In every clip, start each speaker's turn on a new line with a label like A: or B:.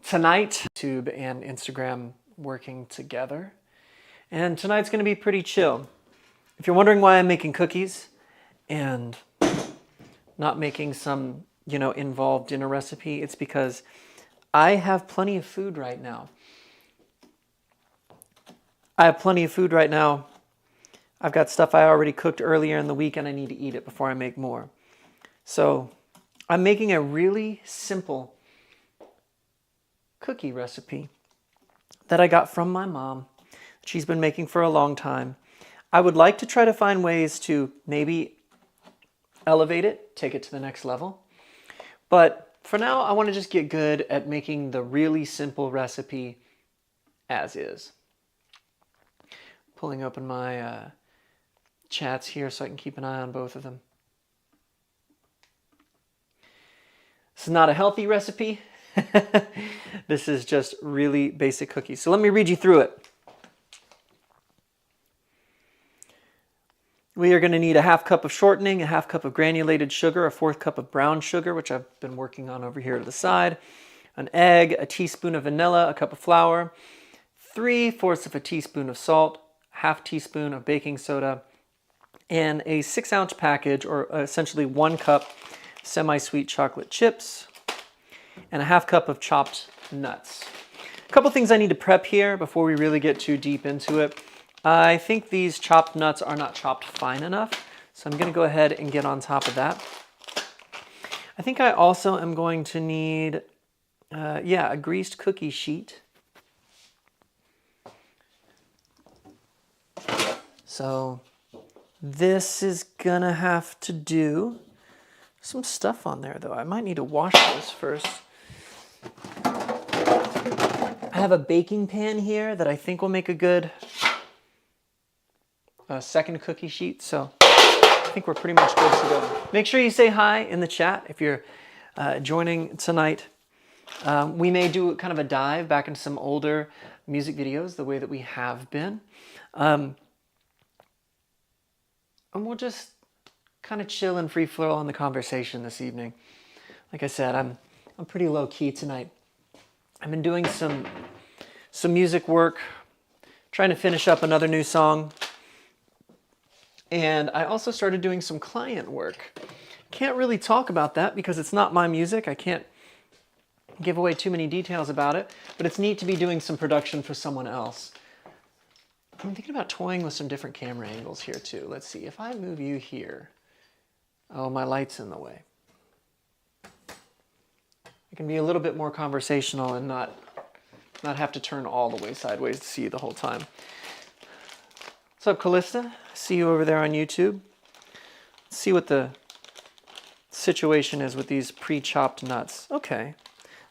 A: tonight, YouTube and Instagram working together. And tonight's going to be pretty chill. If you're wondering why I'm making cookies and not making some, involved dinner recipe, it's because I have plenty of food right now. I've got stuff I already cooked earlier in the week and I need to eat it before I make more. So I'm making a really simple cookie recipe that I got from my mom. She's been making for a long time. I would like to try to find ways to maybe elevate it, take it to the next level. But for now, I want to just get good at making the really simple recipe as is. Pulling open my chats here so I can keep an eye on both of them. This is not a healthy recipe. This is just really basic cookies. So let me read you through it. We are going to need a half cup of shortening, a half cup of granulated sugar, a fourth cup of brown sugar, which I've been working on over here to the side, an egg, a teaspoon of vanilla, a cup of flour, 3/4 of a teaspoon of salt, half teaspoon of baking soda, and a 6-ounce package, or essentially 1 cup semi-sweet chocolate chips, and a half cup of chopped nuts. A couple things I need to prep here before we really get too deep into it. I think these chopped nuts are not chopped fine enough, so I'm going to go ahead and get on top of that. I think I also am going to need, a greased cookie sheet. So this is going to have to do some stuff on there, though. I might need to wash this first. I have a baking pan here that I think will make a good second cookie sheet, so I think we're pretty much good to go. Make sure you say hi in the chat if you're joining tonight. We may do kind of a dive back into some older music videos the way that we have been. And we'll just kind of chill and free flow on the conversation this evening. Like I said, I'm pretty low key tonight. I've been doing some music work, trying to finish up another new song. And I also started doing some client work. Can't really talk about that because it's not my music. I can't give away too many details about it, but it's neat to be doing some production for someone else. I'm thinking about toying with some different camera angles here too. Let's see, if I move you here. Oh, my light's in the way. I can be a little bit more conversational and not have to turn all the way sideways to see you the whole time. What's up, Callista? See you over there on YouTube. Let's see what the situation is with these pre-chopped nuts. Okay,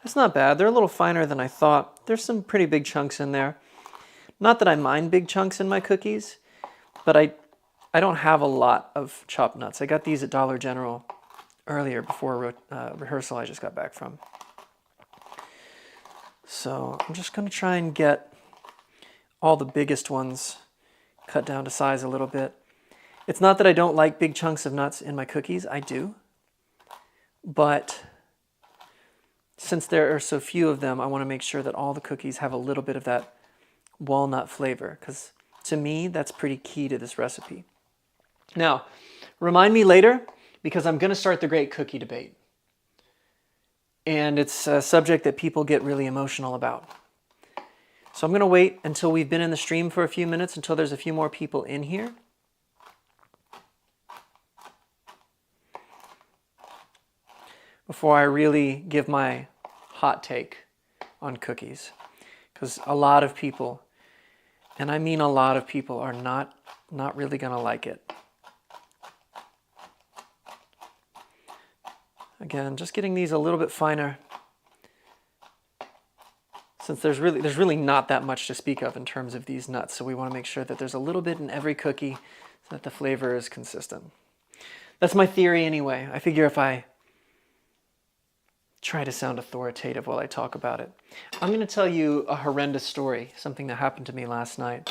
A: that's not bad. They're a little finer than I thought. There's some pretty big chunks in there. Not that I mind big chunks in my cookies, but I don't have a lot of chopped nuts. I got these at Dollar General earlier before rehearsal I just got back from. So I'm just going to try and get all the biggest ones cut down to size a little bit. It's not that I don't like big chunks of nuts in my cookies. I do. But since there are so few of them, I want to make sure that all the cookies have a little bit of that walnut flavor, because to me, that's pretty key to this recipe. Now, remind me later, because I'm going to start the great cookie debate. And it's a subject that people get really emotional about. So I'm going to wait until we've been in the stream for a few minutes, until there's a few more people in here. Before I really give my hot take on cookies. Because a lot of people, and I mean a lot of people, are not really going to like it. Again, just getting these a little bit finer. Since there's really not that much to speak of in terms of these nuts, so we want to make sure that there's a little bit in every cookie so that the flavor is consistent. That's my theory anyway. I figure if I try to sound authoritative while I talk about it. I'm going to tell you a horrendous story, something that happened to me last night.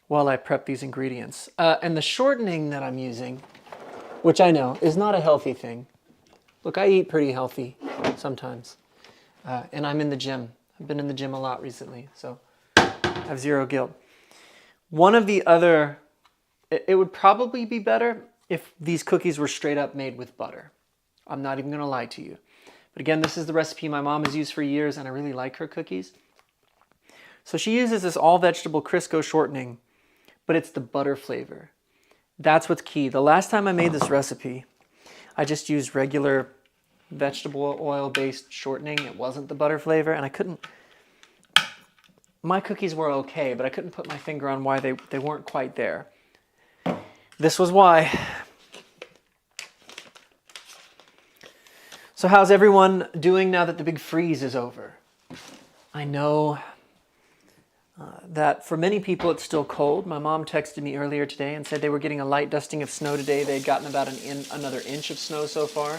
A: While I prep these ingredients. And the shortening that I'm using, which I know is not a healthy thing, Look, I eat pretty healthy sometimes. And I'm in the gym. I've been in the gym a lot recently, so I have zero guilt. One of the other, it would probably be better if these cookies were straight up made with butter. I'm not even gonna lie to you. But again, this is the recipe my mom has used for years, and I really like her cookies. So she uses this all vegetable Crisco shortening, but it's the butter flavor. That's what's key. The last time I made this recipe, I just used regular vegetable oil based shortening. It wasn't the butter flavor, and I couldn't, my cookies were okay, but I couldn't put my finger on why they weren't quite there. This was why. So how's everyone doing now that the big freeze is over? I know that for many people it's still cold. My mom texted me earlier today and said they were getting a light dusting of snow today. They'd gotten about another inch of snow so far.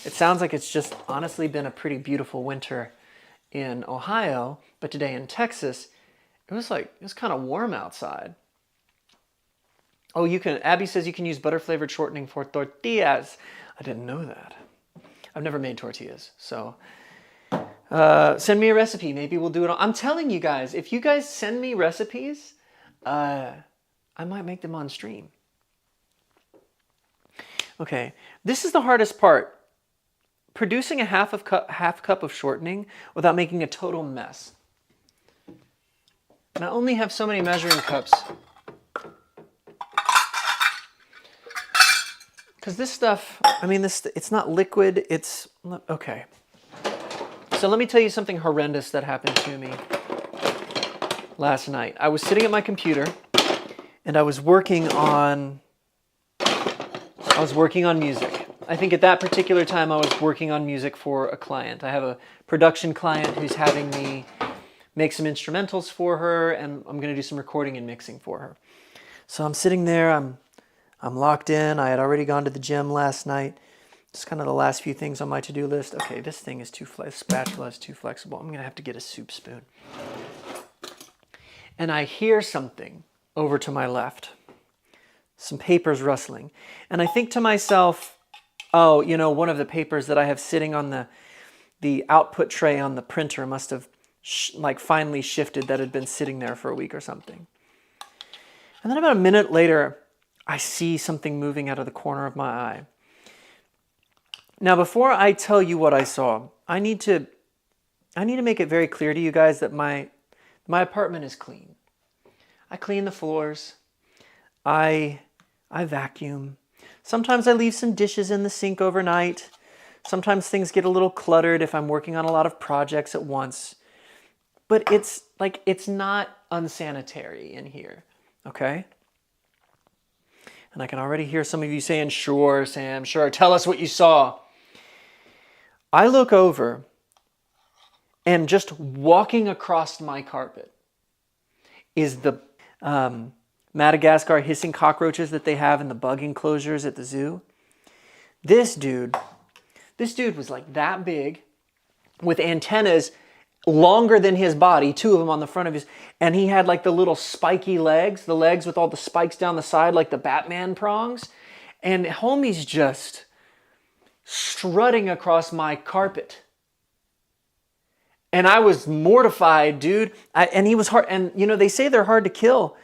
A: It sounds like it's just honestly been a pretty beautiful winter in Ohio, but today in Texas, it was kind of warm outside. Oh, Abby says you can use butter flavored shortening for tortillas. I didn't know that. I've never made tortillas, so send me a recipe. Maybe we'll do it. I'm telling you guys, if you guys send me recipes, I might make them on stream. Okay, this is the hardest part. Producing a half cup of shortening without making a total mess. And I only have so many measuring cups. Because this stuff, I mean, it's not liquid, it's, okay. So let me tell you something horrendous that happened to me last night. I was sitting at my computer and I was working on music. I think at that particular time I was working on music for a client. I have a production client who's having me make some instrumentals for her, and I'm going to do some recording and mixing for her. So I'm sitting there, I'm locked in. I had already gone to the gym last night. Just kind of the last few things on my to-do list. Okay, this thing is spatula is too flexible. I'm going to have to get a soup spoon. And I hear something over to my left. Some papers rustling. And I think to myself, oh, you know, one of the papers that I have sitting on the output tray on the printer must have finally shifted, that had been sitting there for a week or something. And then about a minute later, I see something moving out of the corner of my eye. Now, before I tell you what I saw, I need to make it very clear to you guys that my apartment is clean. I clean the floors. I vacuum. Sometimes I leave some dishes in the sink overnight. Sometimes things get a little cluttered if I'm working on a lot of projects at once. But it's not unsanitary in here, okay? And I can already hear some of you saying, sure, Sam, sure, tell us what you saw. I look over, and just walking across my carpet is the Madagascar hissing cockroaches that they have in the bug enclosures at the zoo. This dude was like that big, with antennas longer than his body, two of them on the front of his, and he had like the little spiky legs, the legs with all the spikes down the side like the Batman prongs, and homie's just strutting across my carpet. And I was mortified, dude. And he was hard, and you know, they say they're hard to kill.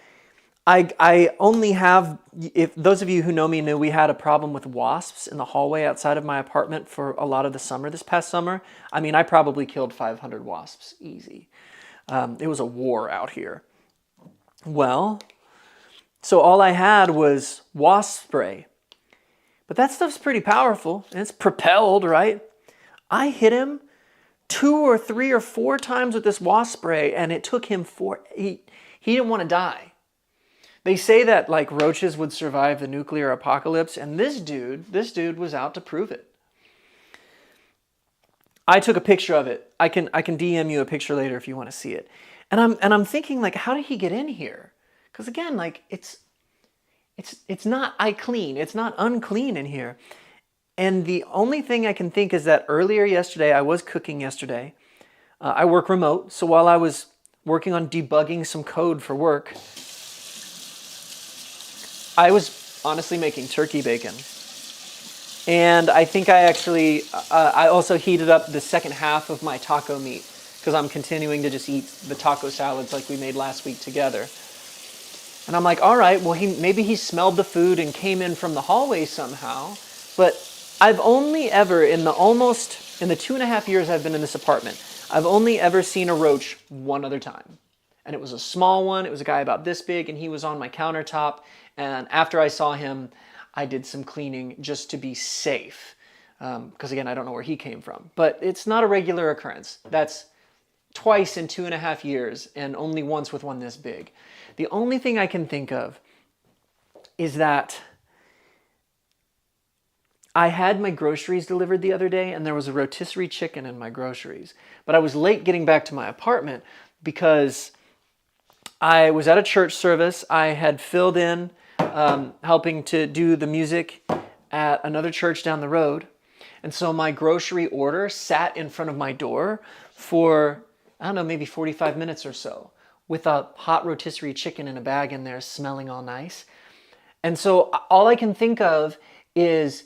A: I only have, if those of you who know me knew, we had a problem with wasps in the hallway outside of my apartment for a lot of the summer, this past summer. I mean, I probably killed 500 wasps, easy. It was a war out here. Well, so all I had was wasp spray. But that stuff's pretty powerful, and it's propelled, right? I hit him 2 or 3 or 4 times with this wasp spray, and it took him he didn't want to die. They say that like roaches would survive the nuclear apocalypse, and this dude was out to prove it. I took a picture of it. I can DM you a picture later if you want to see it. And I'm thinking, like, how did he get in here? Because again, like it's not clean. It's not unclean in here. And the only thing I can think is that earlier yesterday, I was cooking yesterday. I work remote, so while I was working on debugging some code for work, I was honestly making turkey bacon. And I think I also heated up the second half of my taco meat because I'm continuing to just eat the taco salads like we made last week together. And I'm like, all right, well, maybe he smelled the food and came in from the hallway somehow. But I've only ever, in the 2.5 years I've been in this apartment, I've only ever seen a roach one other time. And it was a small one. It was a guy about this big, and he was on my countertop. And after I saw him, I did some cleaning just to be safe. Because again, I don't know where he came from. But it's not a regular occurrence. That's twice in 2.5 years, and only once with one this big. The only thing I can think of is that I had my groceries delivered the other day, and there was a rotisserie chicken in my groceries. But I was late getting back to my apartment because I was at a church service. I had filled in, helping to do the music at another church down the road. And so my grocery order sat in front of my door for, I don't know, maybe 45 minutes or so, with a hot rotisserie chicken in a bag in there smelling all nice. And so all I can think of is,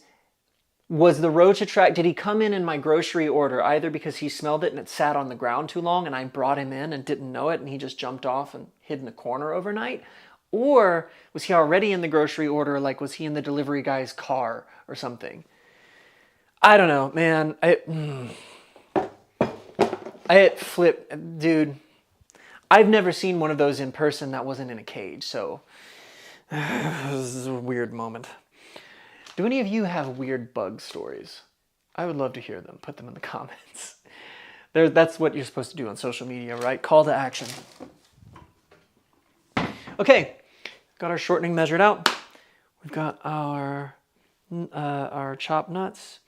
A: was the roach did he come in my grocery order either because he smelled it and it sat on the ground too long and I brought him in and didn't know it and he just jumped off and hid in the corner overnight? Or was he already in the grocery order, like was he in the delivery guy's car or something? I don't know, man. I flipped, dude. I've never seen one of those in person that wasn't in a cage, so this is a weird moment. Do any of you have weird bug stories? I would love to hear them. Put them in the comments. That's what you're supposed to do on social media, right? Call to action. Okay, got our shortening measured out. We've got our chopped nuts.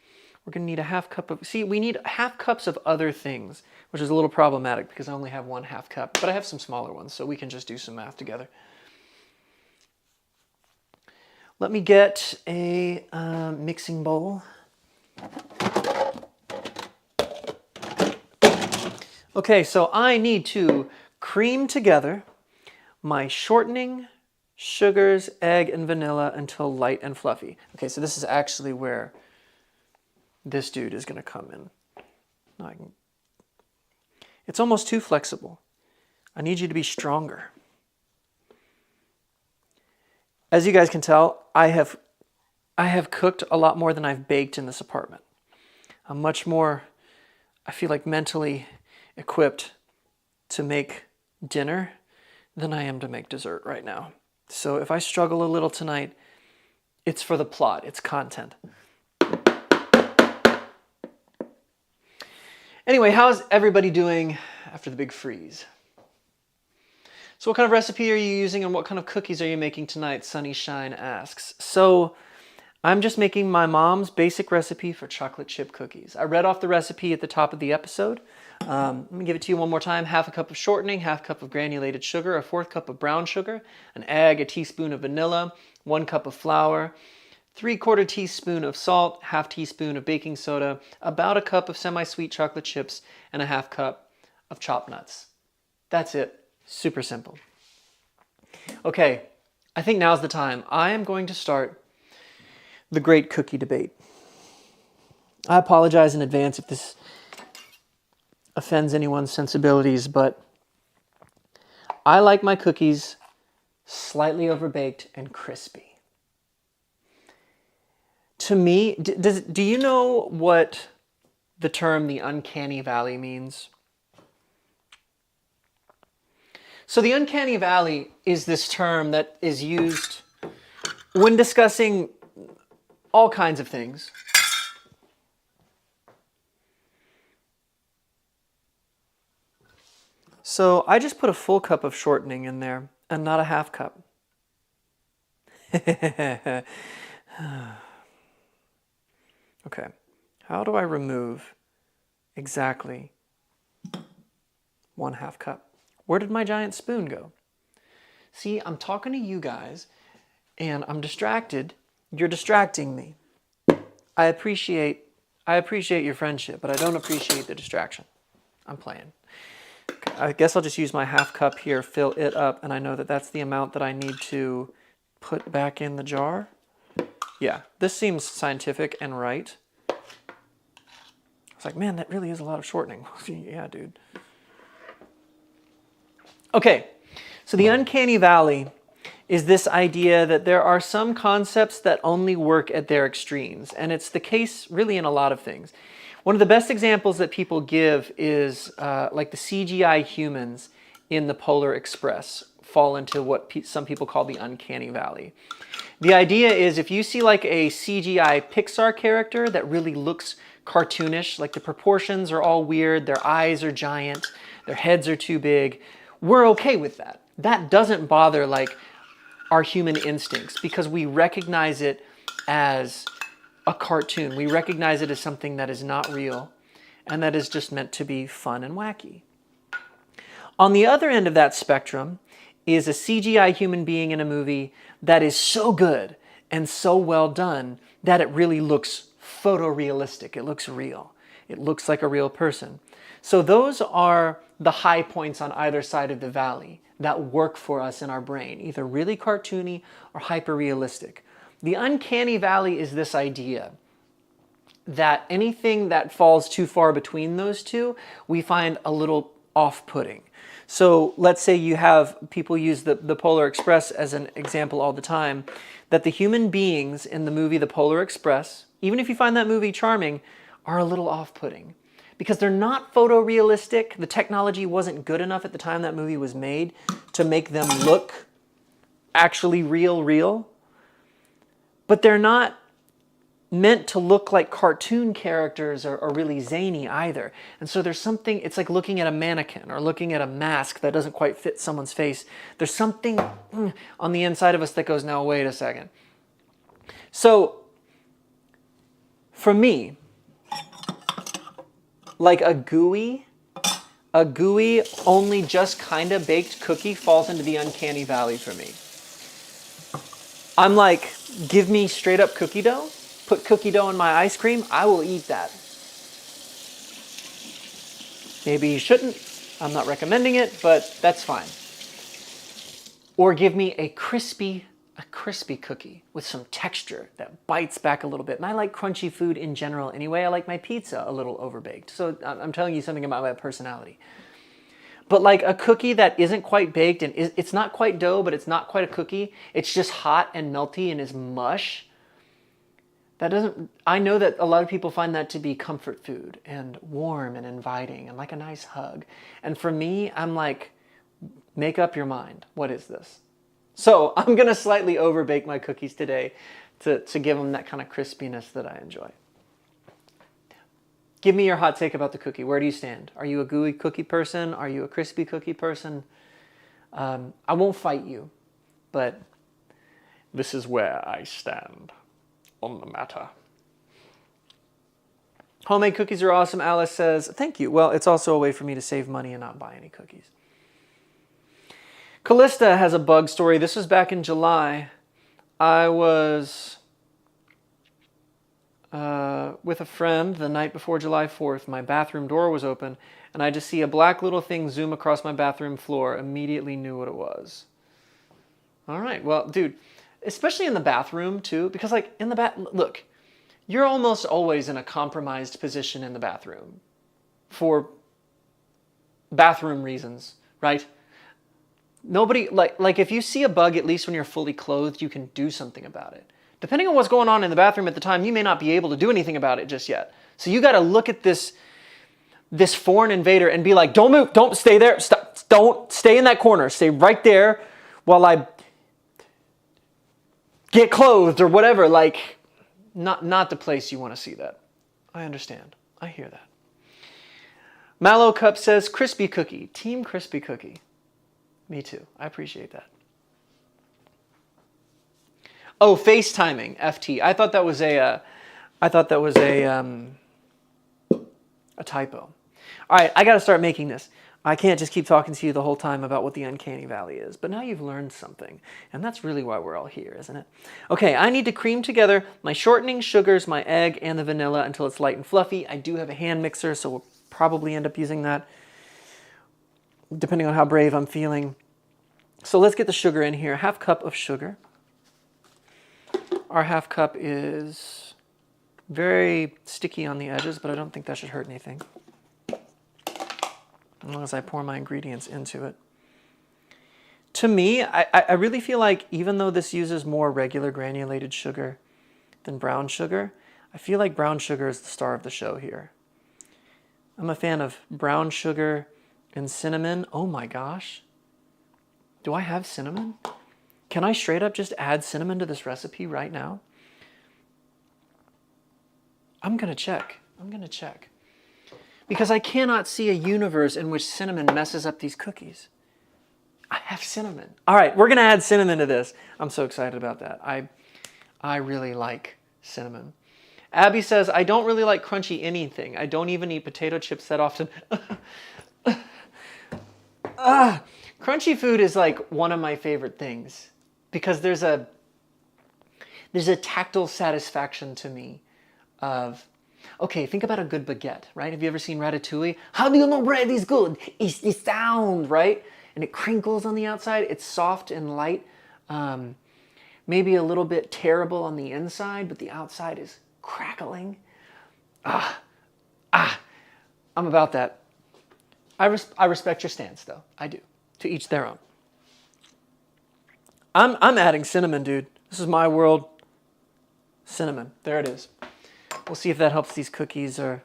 A: We're gonna need a half cup of, we need half cups of other things, which is a little problematic because I only have 1/2 cup, but I have some smaller ones, so we can just do some math together. Let me get a mixing bowl. Okay, so I need to cream together my shortening, sugars, egg, and vanilla until light and fluffy. Okay, so this is actually where this dude is going to come in. It's almost too flexible. I need you to be stronger. As you guys can tell, I have cooked a lot more than I've baked in this apartment. I'm much more, I feel like, mentally equipped to make dinner than I am to make dessert right now. So if I struggle a little tonight, it's for the plot, it's content. Anyway, how's everybody doing after the big freeze? So what kind of recipe are you using and what kind of cookies are you making tonight? Sunny Shine asks. So I'm just making my mom's basic recipe for chocolate chip cookies. I read off the recipe at the top of the episode. Let me give it to you one more time. 1/2 cup of shortening, 1/2 cup of granulated sugar, 1/4 cup of brown sugar, an egg, a teaspoon of vanilla, 1 cup of flour, 3/4 teaspoon of salt, 1/2 teaspoon of baking soda, about a cup of semi-sweet chocolate chips, and a 1/2 cup of chopped nuts. That's it. Super simple. Okay, I think now's the time. I am going to start the great cookie debate. I apologize in advance if this offends anyone's sensibilities, but I like my cookies slightly overbaked and crispy. To me, do you know what the term the uncanny valley means? So the uncanny valley is this term that is used when discussing all kinds of things. So I just put a full cup of shortening in there and not a 1/2 cup. Okay, how do I remove exactly 1/2 cup? Where did my giant spoon go? See, I'm talking to you guys and I'm distracted. You're distracting me. I appreciate your friendship, but I don't appreciate the distraction. I'm playing. Okay, I guess I'll just use my 1/2 cup here, fill it up, and I know that that's the amount that I need to put back in the jar. Yeah, this seems scientific and right. It's like, man, that really is a lot of shortening. Yeah, dude. Okay, so the uncanny valley is this idea that there are some concepts that only work at their extremes, and it's the case really in a lot of things. One of the best examples that people give is like the CGI humans in the Polar Express fall into what some people call the uncanny valley. The idea is if you see like a CGI Pixar character that really looks cartoonish, like the proportions are all weird, their eyes are giant, their heads are too big, we're okay with that. That doesn't bother like our human instincts because we recognize it as a cartoon. We recognize it as something that is not real and that is just meant to be fun and wacky. On the other end of that spectrum is a CGI human being in a movie that is so good and so well done that it really looks photorealistic. It looks real. It looks like a real person. So those are the high points on either side of the valley that work for us in our brain, either really cartoony or hyper-realistic. The uncanny valley is this idea that anything that falls too far between those two, we find a little off-putting. So let's say you have people use the Polar Express as an example all the time, that the human beings in the movie The Polar Express, even if you find that movie charming, are a little off-putting. Because they're not photorealistic. The technology wasn't good enough at the time that movie was made to make them look actually real. But they're not meant to look like cartoon characters or really zany either. And so there's something, it's like looking at a mannequin or looking at a mask that doesn't quite fit someone's face. There's something on the inside of us that goes, now wait a second. So for me, like a gooey, only just kind of baked cookie falls into the uncanny valley for me. I'm like, give me straight up cookie dough, put cookie dough in my ice cream, I will eat that. Maybe you shouldn't, I'm not recommending it, but that's fine. Or give me a crispy cookie with some texture that bites back a little bit. And I like crunchy food in general anyway. I like my pizza a little overbaked. So I'm telling you something about my personality. But like a cookie that isn't quite baked and it's not quite dough, but it's not quite a cookie. It's just hot and melty and is mush. I know that a lot of people find that to be comfort food and warm and inviting and like a nice hug. And for me, I'm like, make up your mind. What is this? So I'm going to slightly overbake my cookies today to give them that kind of crispiness that I enjoy. Give me your hot take about the cookie. Where do you stand? Are you a gooey cookie person? Are you a crispy cookie person? I won't fight you, but this is where I stand on the matter. Homemade cookies are awesome, Alice says. Thank you. Well, it's also a way for me to save money and not buy any cookies. Callista has a bug story. This was back in July. I was with a friend the night before July 4th. My bathroom door was open, and I just see a black little thing zoom across my bathroom floor. Immediately knew what it was. All right. Well, dude, especially in the bathroom, too, because, like, in the look, you're almost always in a compromised position in the bathroom for bathroom reasons, right? Nobody, like if you see a bug, at least when you're fully clothed, you can do something about it. Depending on what's going on in the bathroom at the time, you may not be able to do anything about it just yet. So you got to look at this foreign invader and be like, don't move, don't stay there, stop, don't stay in that corner, stay right there while I get clothed or whatever. Like, not the place you want to see that. I understand. I hear that. Mallow Cup says, crispy cookie. Team crispy cookie. Me too. I appreciate that. Oh, FaceTiming, FT. I thought that was a typo. All right, I got to start making this. I can't just keep talking to you the whole time about what the uncanny valley is, but now you've learned something, and that's really why we're all here, isn't it? Okay, I need to cream together my shortening, sugars, my egg, and the vanilla until it's light and fluffy. I do have a hand mixer, so we'll probably end up using that, depending on how brave I'm feeling. So let's get the sugar in here. 1/2 cup of sugar. Our half cup is very sticky on the edges, but I don't think that should hurt anything, as long as I pour my ingredients into it. To me, I really feel like even though this uses more regular granulated sugar than brown sugar, I feel like brown sugar is the star of the show here. I'm a fan of brown sugar and cinnamon. Oh my gosh. Do I have cinnamon? Can I straight up just add cinnamon to this recipe right now? I'm gonna check. Because I cannot see a universe in which cinnamon messes up these cookies. I have cinnamon. All right, we're gonna add cinnamon to this. I'm so excited about that. I really like cinnamon. Abby says, I don't really like crunchy anything. I don't even eat potato chips that often. Crunchy food is like one of my favorite things because there's a tactile satisfaction to me of, okay, think about a good baguette, right? Have you ever seen Ratatouille? How do you know bread is good? It's the sound, right? And it crinkles on the outside. It's soft and light. Maybe a little bit terrible on the inside, but the outside is crackling. I'm about that. I respect your stance, though. I do. To each their own. I'm adding cinnamon, dude. This is my world. Cinnamon. There it is. We'll see if that helps these cookies, or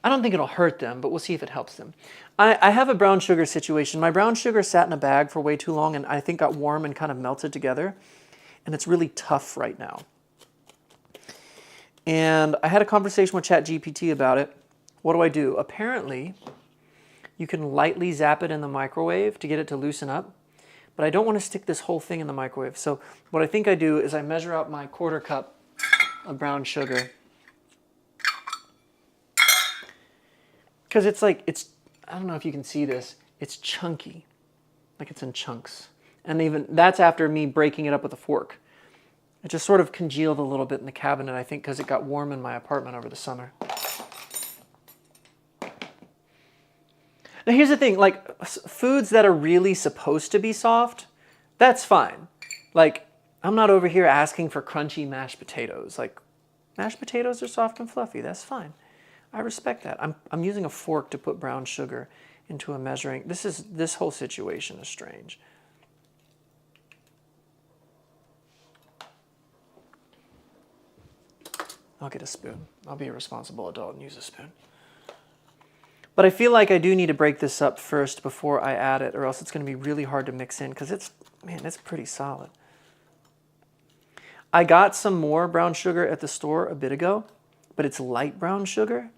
A: I don't think it'll hurt them, but we'll see if it helps them. I have a brown sugar situation. My brown sugar sat in a bag for way too long and I think got warm and kind of melted together. And it's really tough right now. And I had a conversation with ChatGPT about it. What do? Apparently, you can lightly zap it in the microwave to get it to loosen up. But I don't want to stick this whole thing in the microwave. So what I think I do is I measure out my 1/4 cup of brown sugar. Because it's like, I don't know if you can see this, it's chunky. Like it's in chunks. And even that's after me breaking it up with a fork. It just sort of congealed a little bit in the cabinet, I think, because it got warm in my apartment over the summer. Now here's the thing, like foods that are really supposed to be soft, that's fine. Like I'm not over here asking for crunchy mashed potatoes. Like mashed potatoes are soft and fluffy, that's fine. I respect that. I'm using a fork to put brown sugar into a measuring. This whole situation is strange. I'll get a spoon. I'll be a responsible adult and use a spoon. But I feel like I do need to break this up first before I add it, or else it's going to be really hard to mix in because it's pretty solid. I got some more brown sugar at the store a bit ago, but it's light brown sugar,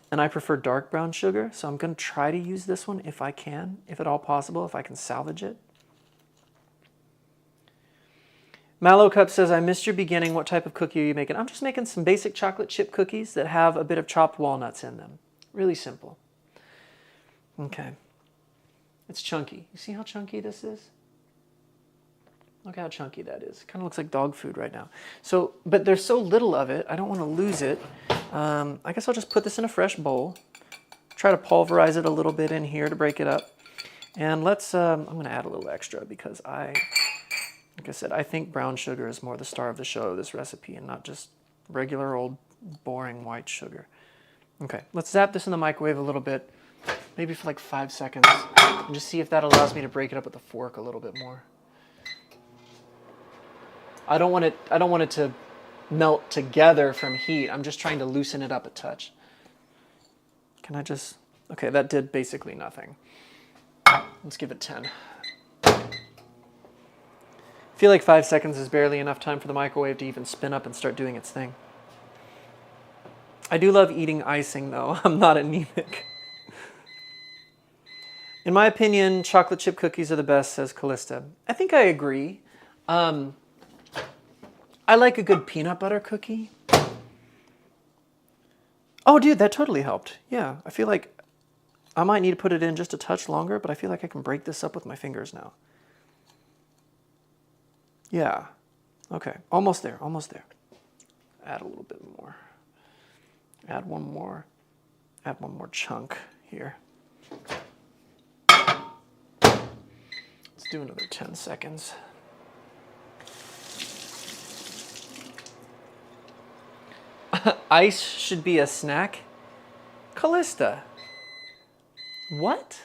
A: and I prefer dark brown sugar, so I'm going to try to use this one if I can, if at all possible, if I can salvage it. Mallow Cup says, I missed your beginning. What type of cookie are you making? I'm just making some basic chocolate chip cookies that have a bit of chopped walnuts in them. Really simple. Okay. It's chunky. You see how chunky this is? Look how chunky that is. It kind of looks like dog food right now. So, but there's so little of it, I don't want to lose it. I guess I'll just put this in a fresh bowl. Try to pulverize it a little bit in here to break it up. And let's, I'm going to add a little extra because like I said, I think brown sugar is more the star of the show of this recipe and not just regular old boring white sugar. Okay, let's zap this in the microwave a little bit, maybe for like 5 seconds, and just see if that allows me to break it up with a fork a little bit more. I don't want it to melt together from heat. I'm just trying to loosen it up a touch. Can I just, okay, that did basically nothing. Let's give it 10. I feel like 5 seconds is barely enough time for the microwave to even spin up and start doing its thing. I do love eating icing though. I'm not anemic. In my opinion, chocolate chip cookies are the best, says Callista. I think I agree. I like a good peanut butter cookie. Oh dude, that totally helped. Yeah, I feel like I might need to put it in just a touch longer, but I feel like I can break this up with my fingers now. Yeah, okay, almost there, almost there. Add a little bit more. Add one more chunk here. Let's do another 10 seconds. Ice should be a snack? Callista. What?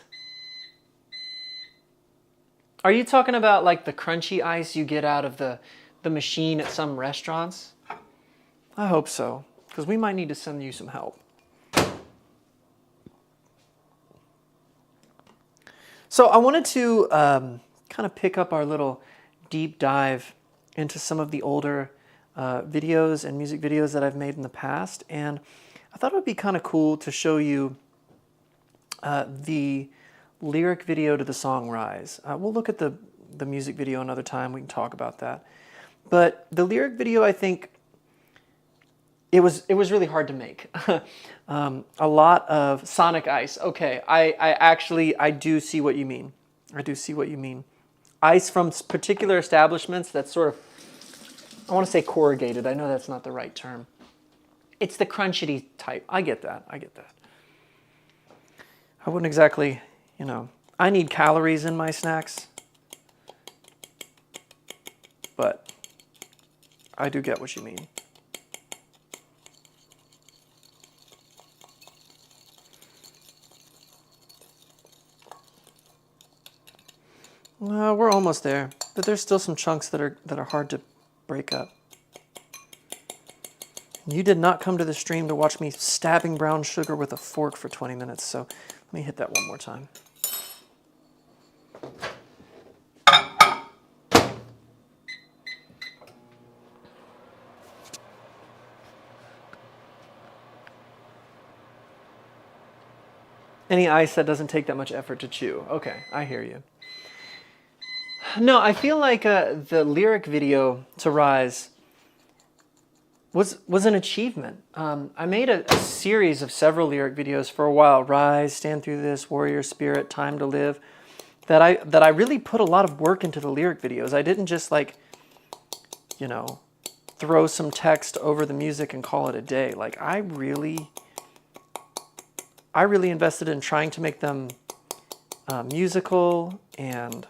A: Are you talking about like the crunchy ice you get out of the machine at some restaurants? I hope so, because we might need to send you some help. So I wanted to kind of pick up our little deep dive into some of the older videos and music videos that I've made in the past. And I thought it would be kind of cool to show you the lyric video to the song Rise. We'll look at the music video another time. We can talk about that. But the lyric video, I think, it was really hard to make. A lot of Sonic Ice. Okay, I do see what you mean. I do see what you mean. Ice from particular establishments that's sort of, I want to say corrugated. I know that's not the right term. It's the crunchity type. I get that. I get that. I wouldn't exactly, you know, I need calories in my snacks, but I do get what you mean. We're almost there, but there's still some chunks that are hard to break up. You did not come to the stream to watch me stabbing brown sugar with a fork for 20 minutes, so let me hit that one more time. Any ice that doesn't take that much effort to chew. Okay, I hear you. No, I feel like the lyric video to Rise was an achievement. I made a series of several lyric videos for a while. Rise, Stand Through This, Warrior Spirit, Time to Live. That I really put a lot of work into the lyric videos. I didn't just like, you know, throw some text over the music and call it a day. Like I really invested in trying to make them musical and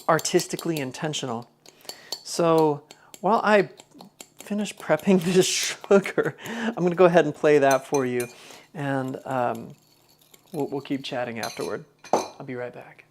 A: artistically intentional. So while I finish prepping this sugar, I'm going to go ahead and play that for you, and we'll keep chatting afterward. I'll be right back.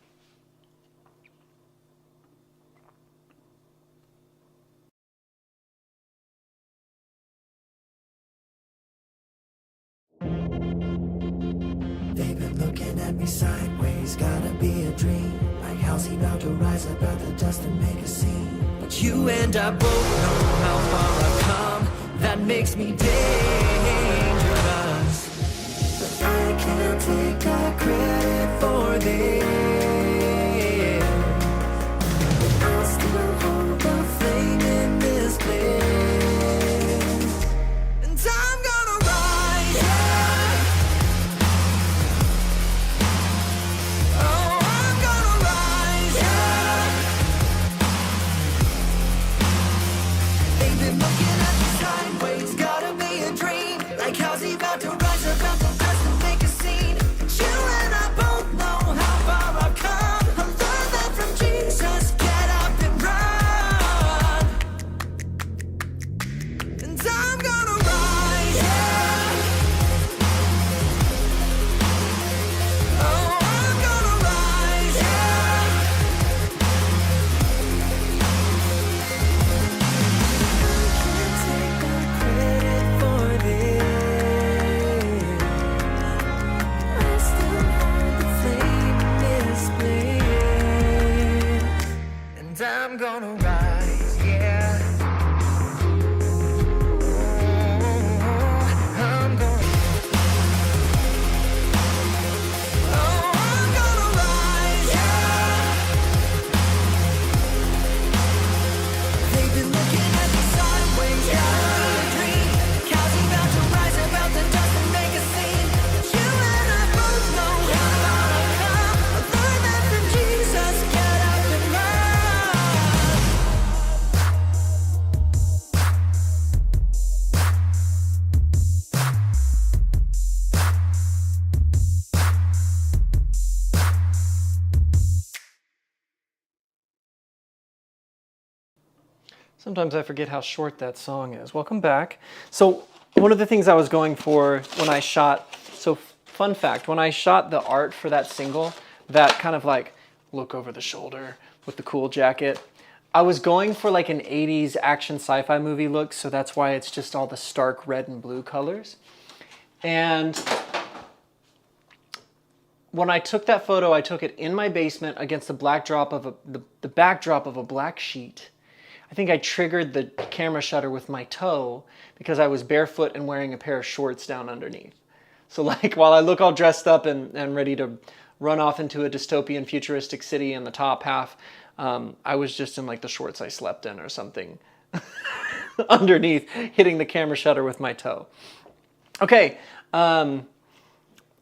B: They've been looking at me sideways, gotta be a dream. Like how's he about to rise up out the dust and make a scene? But you and I both know how far I've come. That makes me dangerous. But I can't take all credit for this. I'll still hold the flame in this place. And I'm gonna rise, yeah. Oh, I'm gonna rise, yeah. They've been looking at me sideways, gotta be a dream. Like how's he about to rise up the dust and make a scene? But you and I both know how far I've come. I learned that from Jesus, get up and run. And I'm gonna rise, yeah. Oh, I'm gonna rise, yeah. Can't take all credit for this. I still hold the flame in this place. And I'm gonna rise, yeah. I'm gonna rise, yeah. They've been looking at me sideways, gotta be a dream. Like how's he about to rise up out the dust and make a scene? But you and I both know how far I've come. I learned that from Jesus, get up and run.
A: Sometimes I forget how short that song is. Welcome back. So one of the things I was going for when I shot, so fun fact, when I shot the art for that single, that kind of like look over the shoulder with the cool jacket, I was going for like an 80s action sci-fi movie look, so that's why it's just all the stark red and blue colors. And when I took that photo, I took it in my basement against the backdrop of a black sheet. I think I triggered the camera shutter with my toe because I was barefoot and wearing a pair of shorts down underneath. So like while I look all dressed up and ready to run off into a dystopian futuristic city in the top half, I was just in like the shorts I slept in or something underneath, hitting the camera shutter with my toe. Okay, I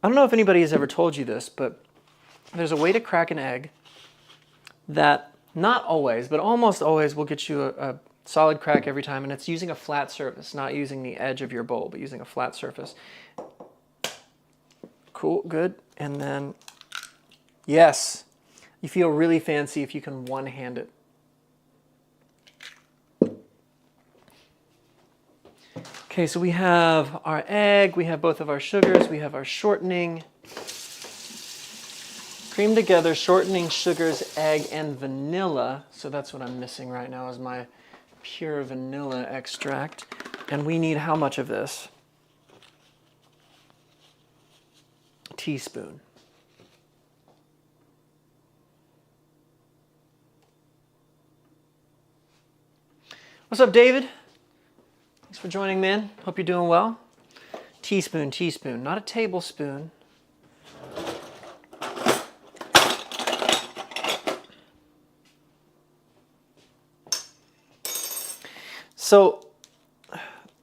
A: don't know if anybody has ever told you this, but there's a way to crack an egg that not always, but almost always will get you a solid crack every time, and it's using a flat surface, not using the edge of your bowl, but using a flat surface. Cool, good, and then, yes, you feel really fancy if you can one-hand it. Okay, so we have our egg, we have both of our sugars, we have our shortening. Cream together, shortening, sugars, egg, and vanilla. So that's what I'm missing right now is my pure vanilla extract. And we need how much of this? A teaspoon. What's up, David? Thanks for joining me in. Hope you're doing well. Teaspoon, teaspoon, not a tablespoon. So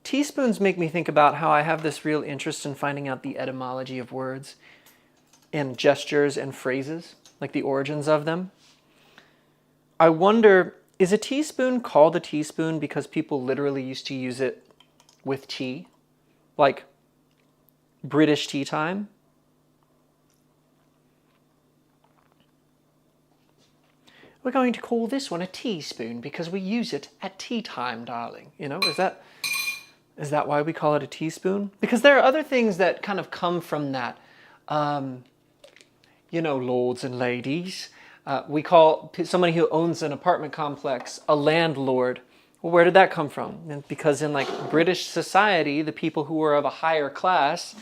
A: teaspoons make me think about how I have this real interest in finding out the etymology of words and gestures and phrases, like the origins of them. I wonder, is a teaspoon called a teaspoon because people literally used to use it with tea? Like British tea time? We're going to call this one a teaspoon because we use it at tea time, darling. You know, is that why we call it a teaspoon? Because there are other things that kind of come from that. You know, lords and ladies. We call somebody who owns an apartment complex a landlord. Well, where did that come from? And because in like British society, the people who were of a higher class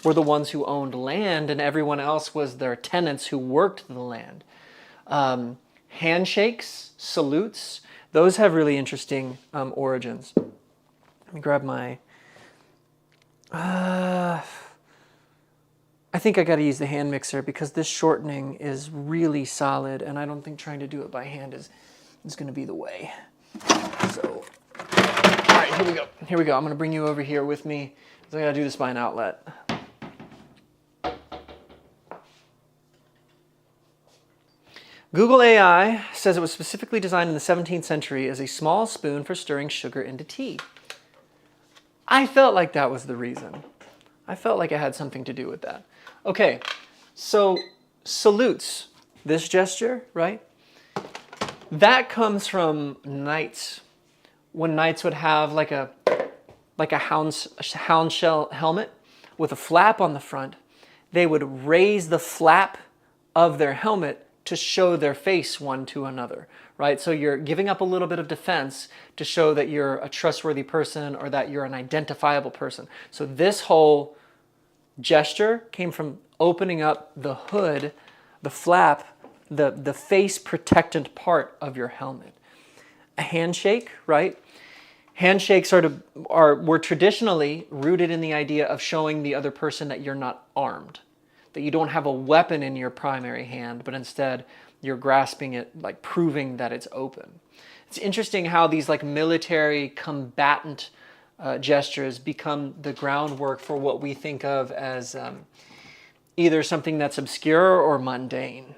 A: were the ones who owned land, and everyone else was their tenants who worked the land. Handshakes, salutes, those have really interesting origins. Let me grab my... I think I got to use the hand mixer because this shortening is really solid, and I don't think trying to do it by hand is going to be the way. So, all right, here we go. Here we go. I'm going to bring you over here with me because I got to do this by an outlet. Google AI says it was specifically designed in the 17th century as a small spoon for stirring sugar into tea. I felt like that was the reason. I felt like it had something to do with that. Okay, so salutes, this gesture, right? That comes from knights. When knights would have like a hound shell helmet with a flap on the front, they would raise the flap of their helmet to show their face one to another, right? So you're giving up a little bit of defense to show that you're a trustworthy person or that you're an identifiable person. So this whole gesture came from opening up the hood, the flap, the face protectant part of your helmet. A handshake, right? Handshakes were traditionally rooted in the idea of showing the other person that you're not armed, that you don't have a weapon in your primary hand, but instead you're grasping it, like proving that it's open. It's interesting how these like military combatant gestures become the groundwork for what we think of as either something that's obscure or mundane.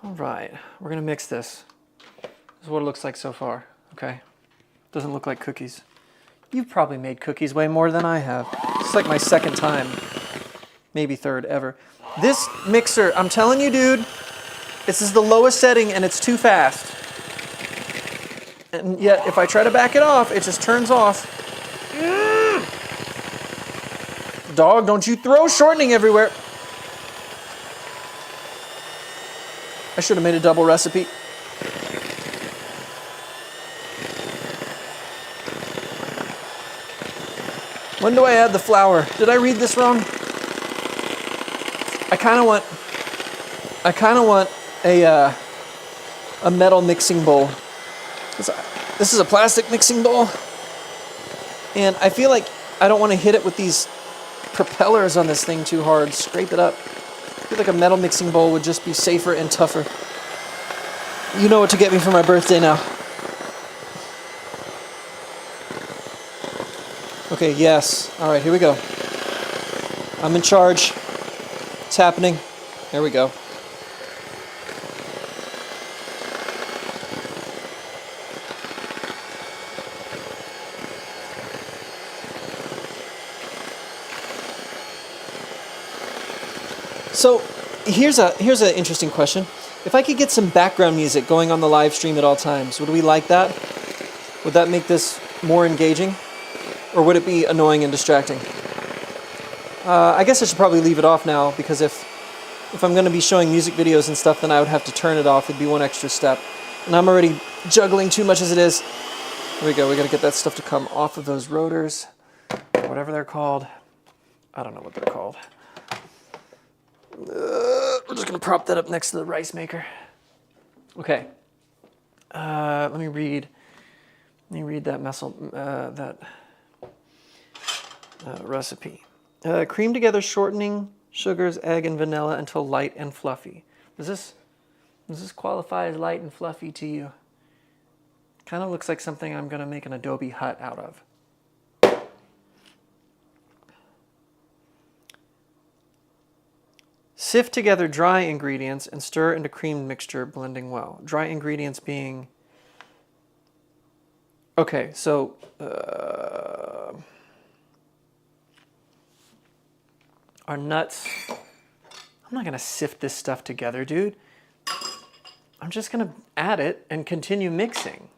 A: All right, we're gonna mix this. This is what it looks like so far, okay? Doesn't look like cookies. You've probably made cookies way more than I have. It's like my second time, maybe third ever. This mixer, I'm telling you, dude, this is the lowest setting and it's too fast. And yet, if I try to back it off, it just turns off. Dog, don't you throw shortening everywhere. I should have made a double recipe. When do I add the flour? Did I read this wrong? I kind of want a metal mixing bowl. This is a plastic mixing bowl, and I feel like I don't want to hit it with these propellers on this thing too hard. Scrape it up. I feel like a metal mixing bowl would just be safer and tougher. You know what to get me for my birthday now. Okay, yes. All right, here we go. I'm in charge. It's happening. There we go. So here's an interesting question. If I could get some background music going on the live stream at all times, would we like that? Would that make this more engaging? Or would it be annoying and distracting? I guess I should probably leave it off now, because if I'm going to be showing music videos and stuff, then I would have to turn it off. It'd be one extra step. And I'm already juggling too much as it is. Here we go. We got to get that stuff to come off of those rotors, whatever they're called. I don't know what they're called. We're just going to prop that up next to the rice maker. Okay. Let me read that recipe. Cream together shortening, sugars, egg, and vanilla until light and fluffy. Does this qualify as light and fluffy to you? Kind of looks like something I'm going to make an adobe hut out of. Sift together dry ingredients and stir into creamed mixture, blending well. Dry ingredients being... Okay, so... our nuts... I'm not going to sift this stuff together, dude. I'm just going to add it and continue mixing.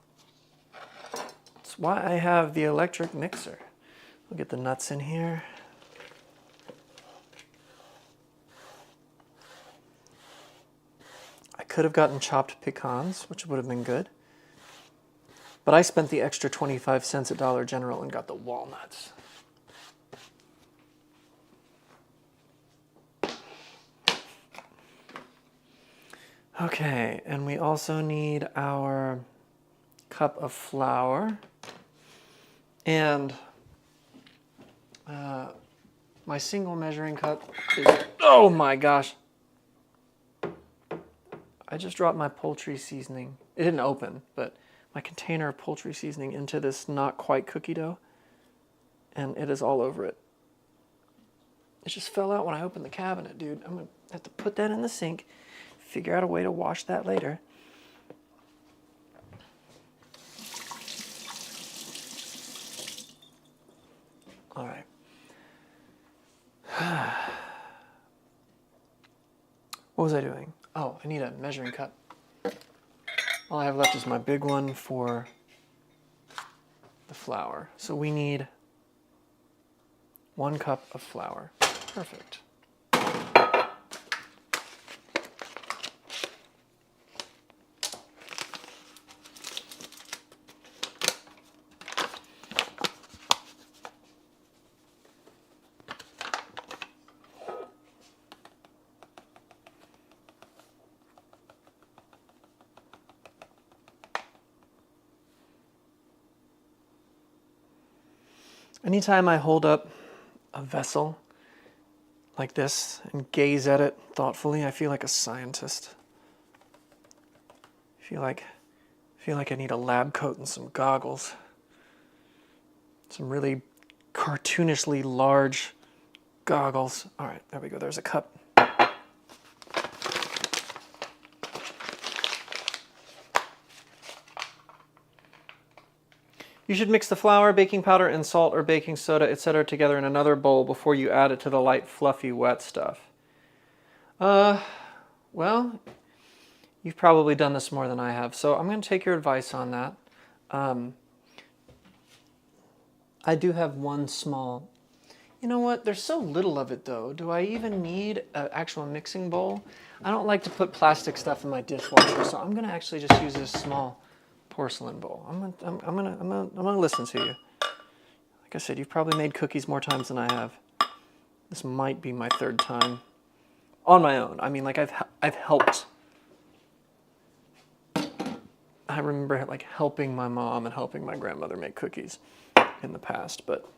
A: That's why I have the electric mixer. We'll get the nuts in here. I could have gotten chopped pecans, which would have been good. But I spent the extra 25 cents at Dollar General and got the walnuts. Okay, and we also need our cup of flour. And my single measuring cup is... Oh my gosh! I just dropped my poultry seasoning. It didn't open, but my container of poultry seasoning into this not quite cookie dough, and it is all over it. It just fell out when I opened the cabinet, dude. I'm gonna have to put that in the sink, figure out a way to wash that later. All right. What was I doing? Oh, I need a measuring cup. All I have left is my big one for the flour. So we need 1 cup of flour. Perfect. Anytime I hold up a vessel like this and gaze at it thoughtfully, I feel like a scientist. I feel like I need a lab coat and some goggles. Some really cartoonishly large goggles. All right, there we go. There's a cup. You should mix the flour, baking powder, and salt or baking soda, etc. together in another bowl before you add it to the light, fluffy, wet stuff. Well, you've probably done this more than I have, so I'm going to take your advice on that. I do have one small. You know what? There's so little of it though. Do I even need an actual mixing bowl? I don't like to put plastic stuff in my dishwasher, so I'm gonna actually just use this small porcelain bowl. I'm gonna listen to you. Like I said, you've probably made cookies more times than I have. This might be my third time on my own. I mean, like I've helped. I remember like helping my mom and helping my grandmother make cookies in the past, but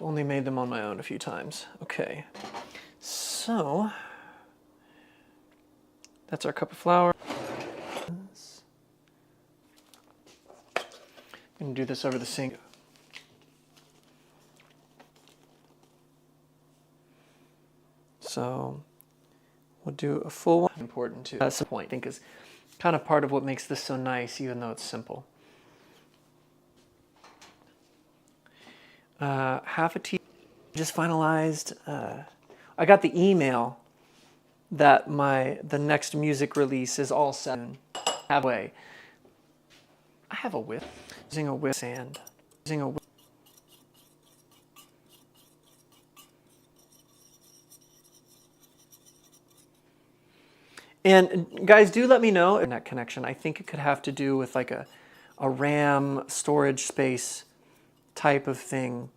A: only made them on my own a few times. Okay, so that's our cup of flour. I'm gonna do this over the sink. So we'll do a full one. Important too. That's the point, I think, is kind of part of what makes this so nice, even though it's simple. Half a teaspoon. Just finalized. I got the email that the next music release is all set. Halfway. I have a whisk. Using a whisk sand. Using a whisk. And guys, do let me know internet connection. I think it could have to do with like a RAM storage space type of thing.